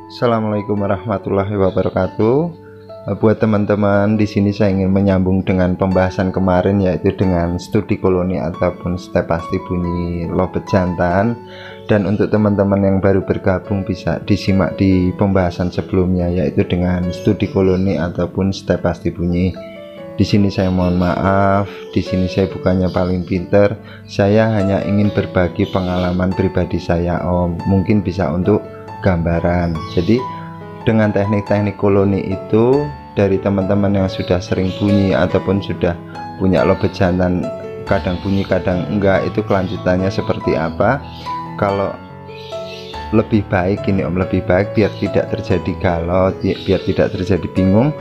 Assalamualaikum warahmatullahi wabarakatuh. Buat teman-teman, di sini saya ingin menyambung dengan pembahasan kemarin, yaitu dengan studi koloni ataupun step pasti bunyi lobet jantan. Dan untuk teman-teman yang baru bergabung bisa disimak di pembahasan sebelumnya, yaitu dengan studi koloni ataupun step pasti bunyi. Di sini saya mohon maaf, di sini saya bukannya paling pinter, saya hanya ingin berbagi pengalaman pribadi saya, Om. Mungkin bisa untuk gambaran. Jadi dengan teknik-teknik koloni itu, dari teman-teman yang sudah sering bunyi ataupun sudah punya lobet jantan, kadang bunyi kadang enggak, itu kelanjutannya seperti apa. Kalau lebih baik ini Om, lebih baik biar tidak terjadi galau, biar tidak terjadi bingung,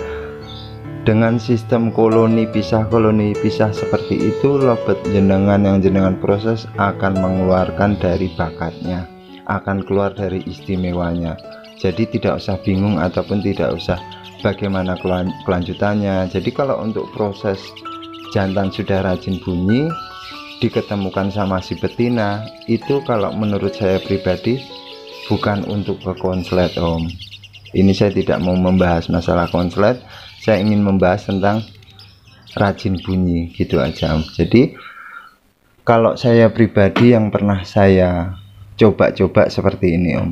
dengan sistem koloni pisah seperti itu, lobet jenengan yang jenengan proses akan mengeluarkan dari bakatnya, akan keluar dari istimewanya. Jadi tidak usah bingung ataupun tidak usah bagaimana kelanjutannya. Jadi kalau untuk proses jantan sudah rajin bunyi diketemukan sama si betina, itu kalau menurut saya pribadi bukan untuk ke konslet, Om. Ini saya tidak mau membahas masalah konslet, saya ingin membahas tentang rajin bunyi, gitu aja, Om. Jadi kalau saya pribadi yang pernah saya coba-coba seperti ini, Om.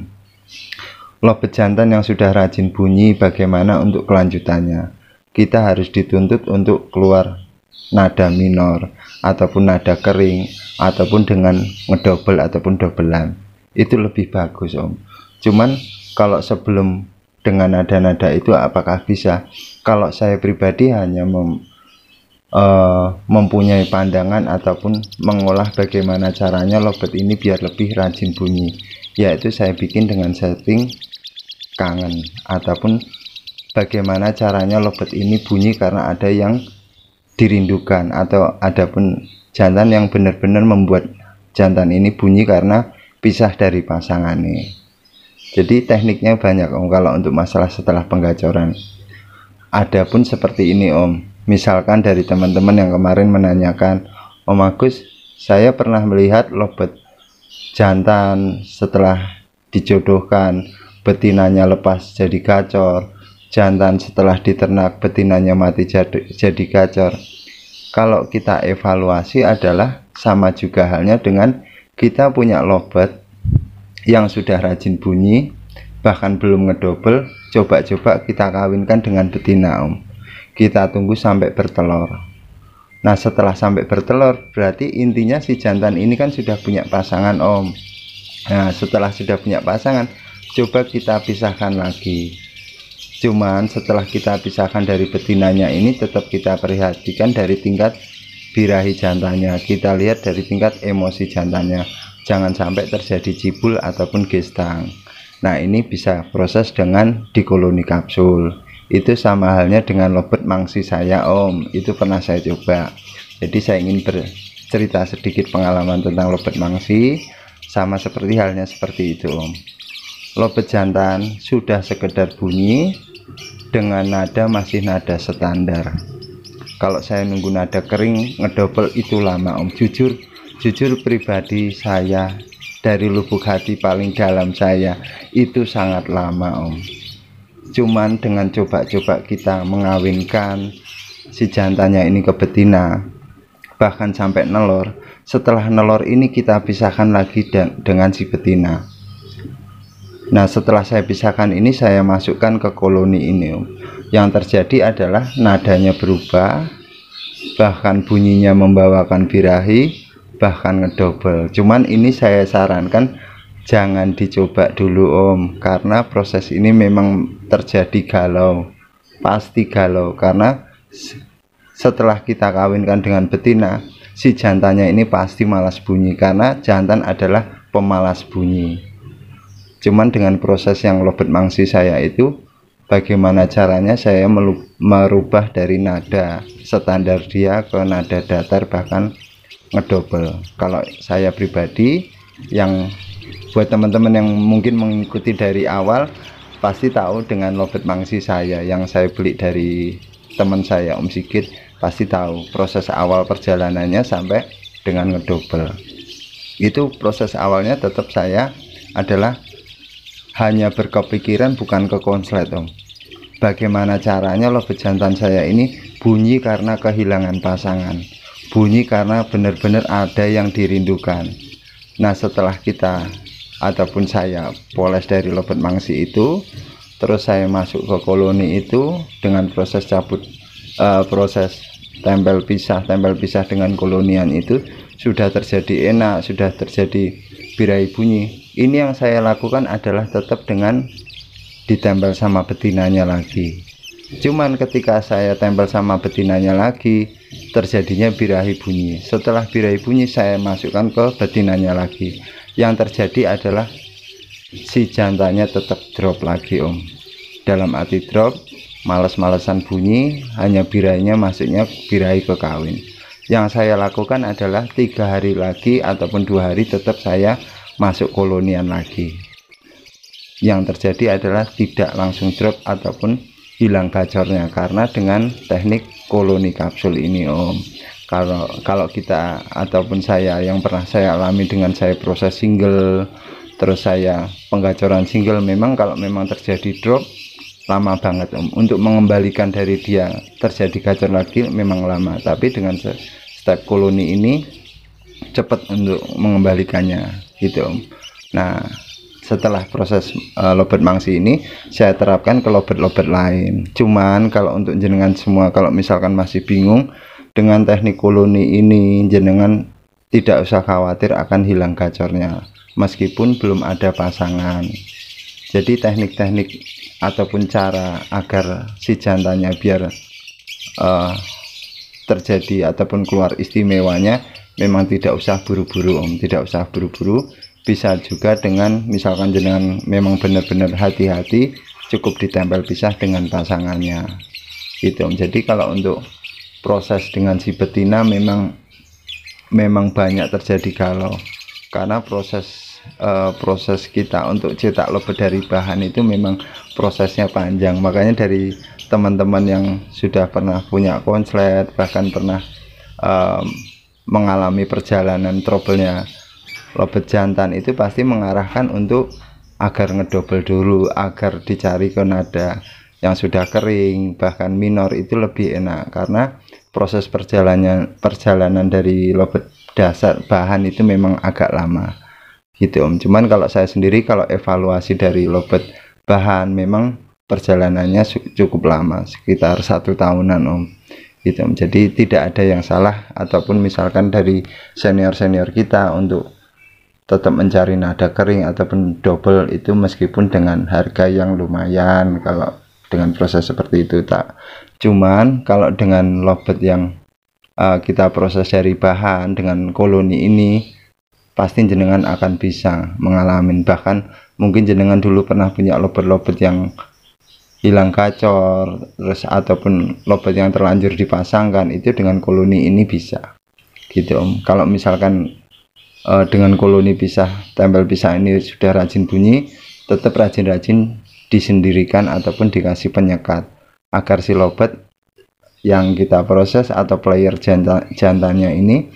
Lobet jantan yang sudah rajin bunyi, bagaimana untuk kelanjutannya? Kita harus dituntut untuk keluar nada minor ataupun nada kering ataupun dengan ngedobel ataupun dobelan. Itu lebih bagus, Om. Cuman kalau sebelum dengan nada-nada itu apakah bisa? Kalau saya pribadi hanya mempunyai pandangan ataupun mengolah bagaimana caranya lobet ini biar lebih rajin bunyi, yaitu saya bikin dengan setting kangen, ataupun bagaimana caranya lobet ini bunyi karena ada yang dirindukan, atau ada pun jantan yang benar-benar membuat jantan ini bunyi karena pisah dari pasangannya. Jadi tekniknya banyak, Om, kalau untuk masalah setelah penggacoran. Ada pun seperti ini, Om. Misalkan dari teman-teman yang kemarin menanyakan, Om Agus, saya pernah melihat lobet jantan setelah dijodohkan betinanya lepas jadi gacor, jantan setelah diternak betinanya mati jadi gacor. Kalau kita evaluasi adalah sama juga halnya dengan kita punya lobet yang sudah rajin bunyi, bahkan belum ngedobel, coba-coba kita kawinkan dengan betina, Om. Kita tunggu sampai bertelur. Nah, setelah sampai bertelur, berarti intinya si jantan ini kan sudah punya pasangan, Om. Nah, setelah sudah punya pasangan, coba kita pisahkan lagi. Cuman setelah kita pisahkan dari betinanya ini, tetap kita perhatikan dari tingkat birahi jantannya. Kita lihat dari tingkat emosi jantannya. Jangan sampai terjadi cibul ataupun gestang. Nah, ini bisa proses dengan dikoloni kapsul. Itu sama halnya dengan lobet mangsi saya, Om. Itu pernah saya coba. Jadi saya ingin bercerita sedikit pengalaman tentang lobet mangsi. Sama seperti halnya seperti itu, Om. Lobet jantan sudah sekedar bunyi dengan nada masih nada standar. Kalau saya nunggu nada kering ngedobel itu lama, Om. Jujur pribadi saya, dari lubuk hati paling dalam saya, itu sangat lama, Om. Cuman dengan coba-coba kita mengawinkan si jantannya ini ke betina, bahkan sampai nelor. Setelah nelor ini kita pisahkan lagi dengan si betina. Nah, setelah saya pisahkan ini, saya masukkan ke koloni ini, Om. Yang terjadi adalah nadanya berubah, bahkan bunyinya membawakan birahi, bahkan ngedobel. Cuman ini saya sarankan jangan dicoba dulu, Om, karena proses ini memang terjadi galau, pasti galau, karena setelah kita kawinkan dengan betina, si jantannya ini pasti malas bunyi, karena jantan adalah pemalas bunyi. Cuman dengan proses yang lobet mangsi saya itu, bagaimana caranya saya merubah dari nada standar dia ke nada datar, bahkan ngedobel. Kalau saya pribadi, yang buat teman-teman yang mungkin mengikuti dari awal pasti tahu dengan lobet mangsi saya yang saya beli dari teman saya, Om Sigit, pasti tahu proses awal perjalanannya sampai dengan ngedobel. Itu proses awalnya tetap saya adalah hanya berkepikiran bukan ke konslet Om. Bagaimana caranya lobet jantan saya ini bunyi karena kehilangan pasangan, bunyi karena benar-benar ada yang dirindukan. Nah setelah kita ataupun saya poles dari lobet mangsi itu, terus saya masuk ke koloni itu dengan proses cabut, proses tempel pisah dengan kolonian itu sudah terjadi enak, sudah terjadi birahi bunyi. Ini yang saya lakukan adalah tetap dengan ditempel sama betinanya lagi. Cuman ketika saya tempel sama betinanya lagi, terjadinya birahi bunyi. Setelah birahi bunyi saya masukkan ke betinanya lagi. Yang terjadi adalah si jantannya tetap drop lagi Om. Dalam arti drop, males-malesan bunyi, hanya birahinya masuknya birahi kekawin. Yang saya lakukan adalah 3 hari lagi ataupun 2 hari tetap saya masuk kolonian lagi. Yang terjadi adalah tidak langsung drop ataupun hilang gacornya, karena dengan teknik koloni kapsul ini Om. Kalau kita ataupun saya yang pernah saya alami dengan saya proses single, terus saya penggacoran single, memang kalau memang terjadi drop lama banget Om. Untuk mengembalikan dari dia terjadi gacor lagi memang lama, tapi dengan step koloni ini cepat untuk mengembalikannya gitu Om. Nah setelah proses lobet mangsi ini saya terapkan ke lobet-lobet lain. Cuman kalau untuk jenengan semua, kalau misalkan masih bingung dengan teknik koloni ini, jenengan tidak usah khawatir akan hilang gacornya meskipun belum ada pasangan. Jadi teknik-teknik ataupun cara agar si jantannya biar terjadi ataupun keluar istimewanya memang tidak usah buru-buru Om, tidak usah buru-buru. Bisa juga dengan misalkan jenengan memang benar-benar hati-hati, cukup ditempel pisah dengan pasangannya gitu Om. Jadi kalau untuk proses dengan si betina memang banyak terjadi galau, karena proses kita untuk cetak lobet dari bahan itu memang prosesnya panjang. Makanya dari teman-teman yang sudah pernah punya konslet, bahkan pernah mengalami perjalanan trouble-nya lobet jantan, itu pasti mengarahkan untuk agar ngedobel dulu, agar dicari ke nada yang sudah kering, bahkan minor itu lebih enak, karena proses perjalanan dari lobet dasar bahan itu memang agak lama gitu Om. Cuman kalau saya sendiri, kalau evaluasi dari lobet bahan memang perjalanannya cukup lama, sekitar 1 tahunan Om gitu Om. Jadi tidak ada yang salah, ataupun misalkan dari senior-senior kita untuk tetap mencari nada kering ataupun double itu meskipun dengan harga yang lumayan kalau dengan proses seperti itu tak. Cuman kalau dengan lobet yang kita proses dari bahan dengan koloni ini, pasti jenengan akan bisa mengalami, bahkan mungkin jenengan dulu pernah punya lobet-lobet yang hilang gacor terus ataupun lobet yang terlanjur dipasangkan, itu dengan koloni ini bisa gitu Om. Kalau misalkan dengan koloni pisah, tempel pisah ini sudah rajin bunyi, tetap rajin-rajin disendirikan ataupun dikasih penyekat agar si lobet yang kita proses atau player jantannya ini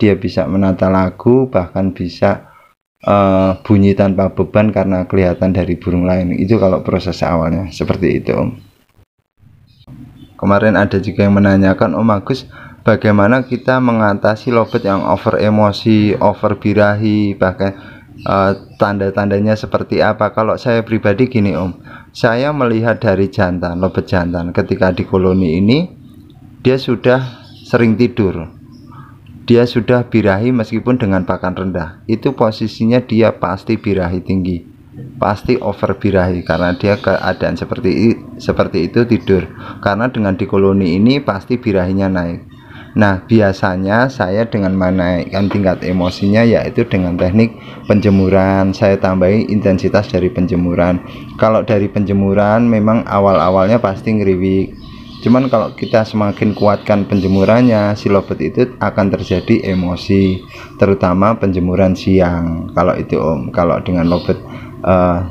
dia bisa menata lagu, bahkan bisa bunyi tanpa beban karena kelihatan dari burung lain. Itu kalau proses awalnya seperti itu Om. Kemarin ada juga yang menanyakan, Om Agus, bagaimana kita mengatasi lobet yang over emosi, over birahi, bahkan tanda-tandanya seperti apa? Kalau saya pribadi gini Om, saya melihat dari jantan, lobet jantan ketika di koloni ini dia sudah sering tidur, dia sudah birahi meskipun dengan pakan rendah, itu posisinya dia pasti birahi tinggi, pasti over birahi karena dia keadaan seperti itu tidur, karena dengan di koloni ini pasti birahinya naik. Nah biasanya saya dengan menaikkan tingkat emosinya yaitu dengan teknik penjemuran, saya tambahi intensitas dari penjemuran. Kalau dari penjemuran memang awal-awalnya pasti ngeriwik, cuman kalau kita semakin kuatkan penjemurannya, si lobet itu akan terjadi emosi, terutama penjemuran siang kalau itu Om. Kalau dengan lobet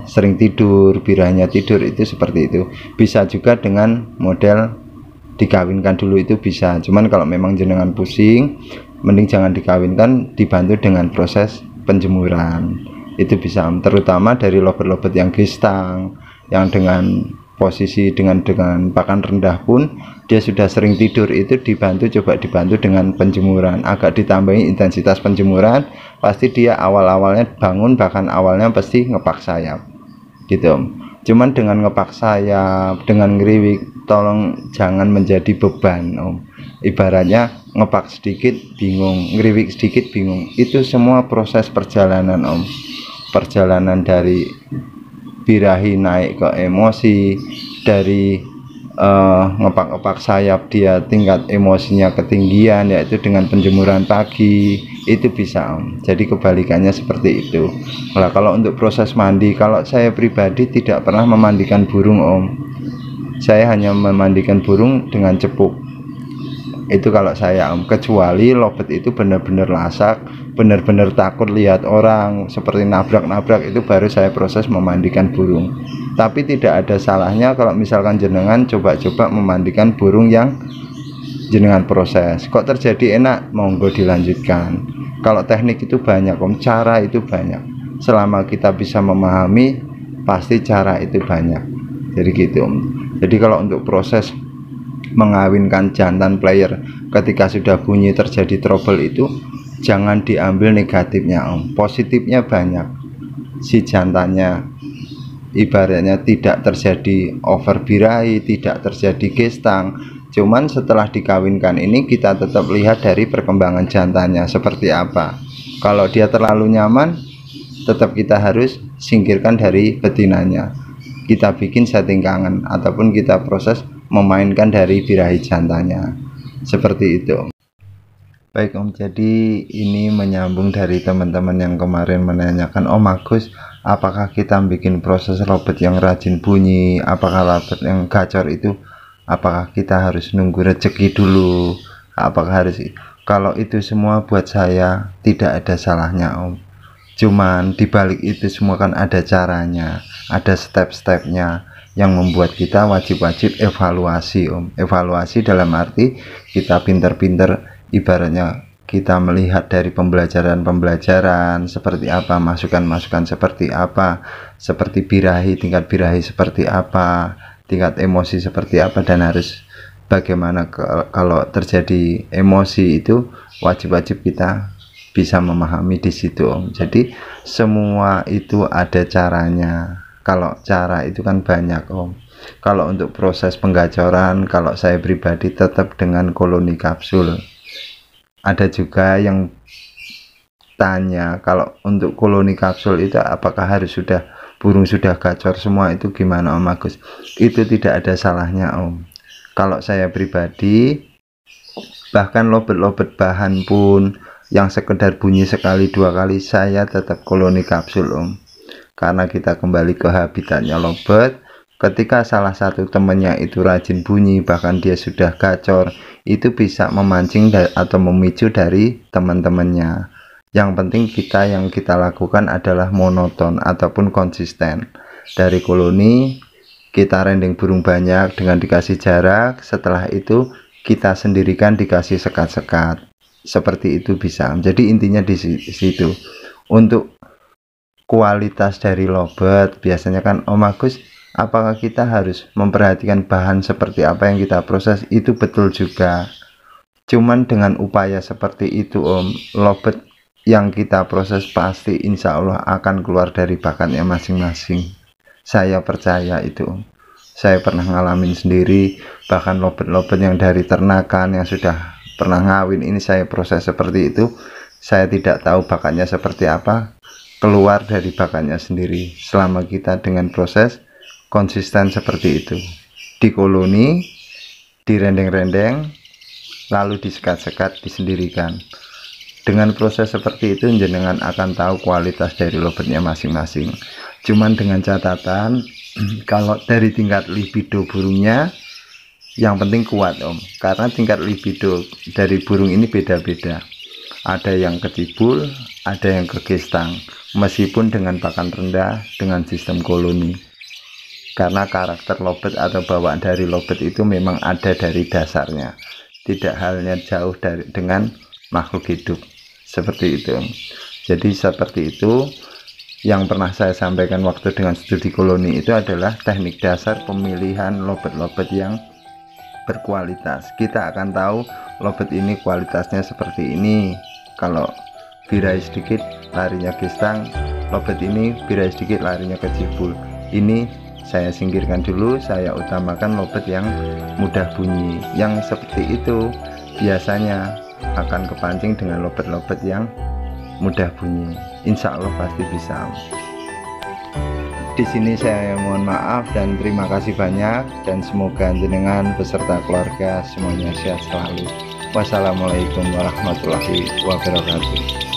sering tidur, birahnya tidur, itu seperti itu. Bisa juga dengan model dikawinkan dulu, itu bisa. Cuman kalau memang jenengan pusing, mending jangan dikawinkan, dibantu dengan proses penjemuran Itu bisa Om, terutama dari lobet-lobet yang gestang, yang dengan posisi dengan pakan rendah pun dia sudah sering tidur, itu coba dibantu dengan penjemuran, agak ditambahi intensitas penjemuran, pasti dia awalnya bangun, bahkan awalnya pasti ngepak sayap gitu Om. Cuman dengan ngepak sayap, dengan ngeriwik, tolong jangan menjadi beban Om. Ibaratnya ngepak sedikit bingung, ngeriwik sedikit bingung, itu semua proses perjalanan Om. Perjalanan dari birahi naik ke emosi, dari ngepak-ngepak sayap dia tingkat emosinya ketinggian, yaitu dengan penjemuran pagi, itu bisa Om. Jadi kebalikannya seperti itu. Nah, kalau untuk proses mandi, kalau saya pribadi tidak pernah memandikan burung Om. Saya hanya memandikan burung dengan cepuk. Itu kalau saya Om, kecuali lobet itu benar-benar lasak, benar-benar takut lihat orang, seperti nabrak-nabrak, itu baru saya proses memandikan burung. Tapi tidak ada salahnya kalau misalkan jenengan coba-coba memandikan burung yang jenengan proses. Kok terjadi enak, monggo dilanjutkan. Kalau teknik itu banyak Om, cara itu banyak. Selama kita bisa memahami, pasti cara itu banyak. Jadi gitu Om. Jadi kalau untuk proses mengawinkan jantan player ketika sudah bunyi terjadi trouble, itu jangan diambil negatifnya Om, positifnya banyak. Si jantannya ibaratnya tidak terjadi over birahi, tidak terjadi gestang, cuman setelah dikawinkan ini kita tetap lihat dari perkembangan jantannya seperti apa. Kalau dia terlalu nyaman, tetap kita harus singkirkan dari betinanya, kita bikin setting kangen ataupun kita proses memainkan dari birahi jantannya, seperti itu. Baik Om, jadi ini menyambung dari teman-teman yang kemarin menanyakan, Om Agus, apakah kita bikin proses lobet yang rajin bunyi, apakah lobet yang gacor itu, apakah kita harus nunggu rezeki dulu, apakah harus, kalau itu semua buat saya tidak ada salahnya Om. Cuman dibalik itu semua kan ada caranya, ada step-stepnya, yang membuat kita wajib-wajib evaluasi Om. Evaluasi dalam arti kita pinter-pinter, ibaratnya kita melihat dari pembelajaran seperti apa, masukan-masukan seperti apa, seperti birahi, tingkat birahi seperti apa, tingkat emosi seperti apa, dan harus bagaimana kalau terjadi emosi, itu wajib-wajib kita bisa memahami di situ Om. Jadi semua itu ada caranya. Kalau cara itu kan banyak Om. Kalau untuk proses penggacoran, kalau saya pribadi tetap dengan koloni kapsul. Ada juga yang tanya, kalau untuk koloni kapsul itu apakah harus burung sudah gacor semua, itu gimana Om Agus? Itu tidak ada salahnya Om. Kalau saya pribadi, bahkan lobet-lobet bahan pun yang sekedar bunyi sekali dua kali, saya tetap koloni kapsul Om. Karena kita kembali ke habitatnya lobet, ketika salah satu temannya itu rajin bunyi, bahkan dia sudah gacor, itu bisa memancing atau memicu dari teman-temannya. Yang penting yang kita lakukan adalah monoton ataupun konsisten. Dari koloni kita rendeng burung banyak dengan dikasih jarak, setelah itu kita sendirikan dikasih sekat-sekat, seperti itu bisa. Jadi intinya di situ. Untuk kualitas dari lobet, biasanya kan Om Agus, apakah kita harus memperhatikan bahan seperti apa yang kita proses? Itu betul juga. Cuman dengan upaya seperti itu Om, lobet yang kita proses pasti insya Allah akan keluar dari bakatnya masing-masing. Saya percaya itu Om. Saya pernah ngalamin sendiri, bahkan lobet-lobet yang dari ternakan yang sudah pernah ngawin, ini saya proses seperti itu. Saya tidak tahu bakatnya seperti apa, keluar dari bakatnya sendiri selama kita dengan proses konsisten seperti itu. Di koloni, direndeng-rendeng, lalu disekat-sekat, disendirikan. Dengan proses seperti itu jenengan akan tahu kualitas dari lobetnya masing-masing. Cuman dengan catatan, kalau dari tingkat libido burungnya, yang penting kuat Om, karena tingkat libido dari burung ini beda-beda. Ada yang kecibul, ada yang kegestang, meskipun dengan pakan rendah, dengan sistem koloni. Karena karakter lobet atau bawaan dari lobet itu memang ada dari dasarnya, tidak halnya jauh dengan makhluk hidup, seperti itu. Jadi seperti itu, yang pernah saya sampaikan waktu dengan studi koloni itu adalah teknik dasar pemilihan lobet-lobet yang berkualitas. Kita akan tahu lobet ini kualitasnya seperti ini. Kalau birai sedikit larinya ke stang, lobet ini birai sedikit larinya ke cibul. Ini saya singkirkan dulu, saya utamakan lobet yang mudah bunyi. Yang seperti itu biasanya akan kepancing dengan lobet-lobet yang mudah bunyi. Insya Allah pasti bisa. Di sini saya mohon maaf dan terima kasih banyak, dan semoga jenengan beserta keluarga semuanya sehat selalu. Wassalamualaikum warahmatullahi wabarakatuh.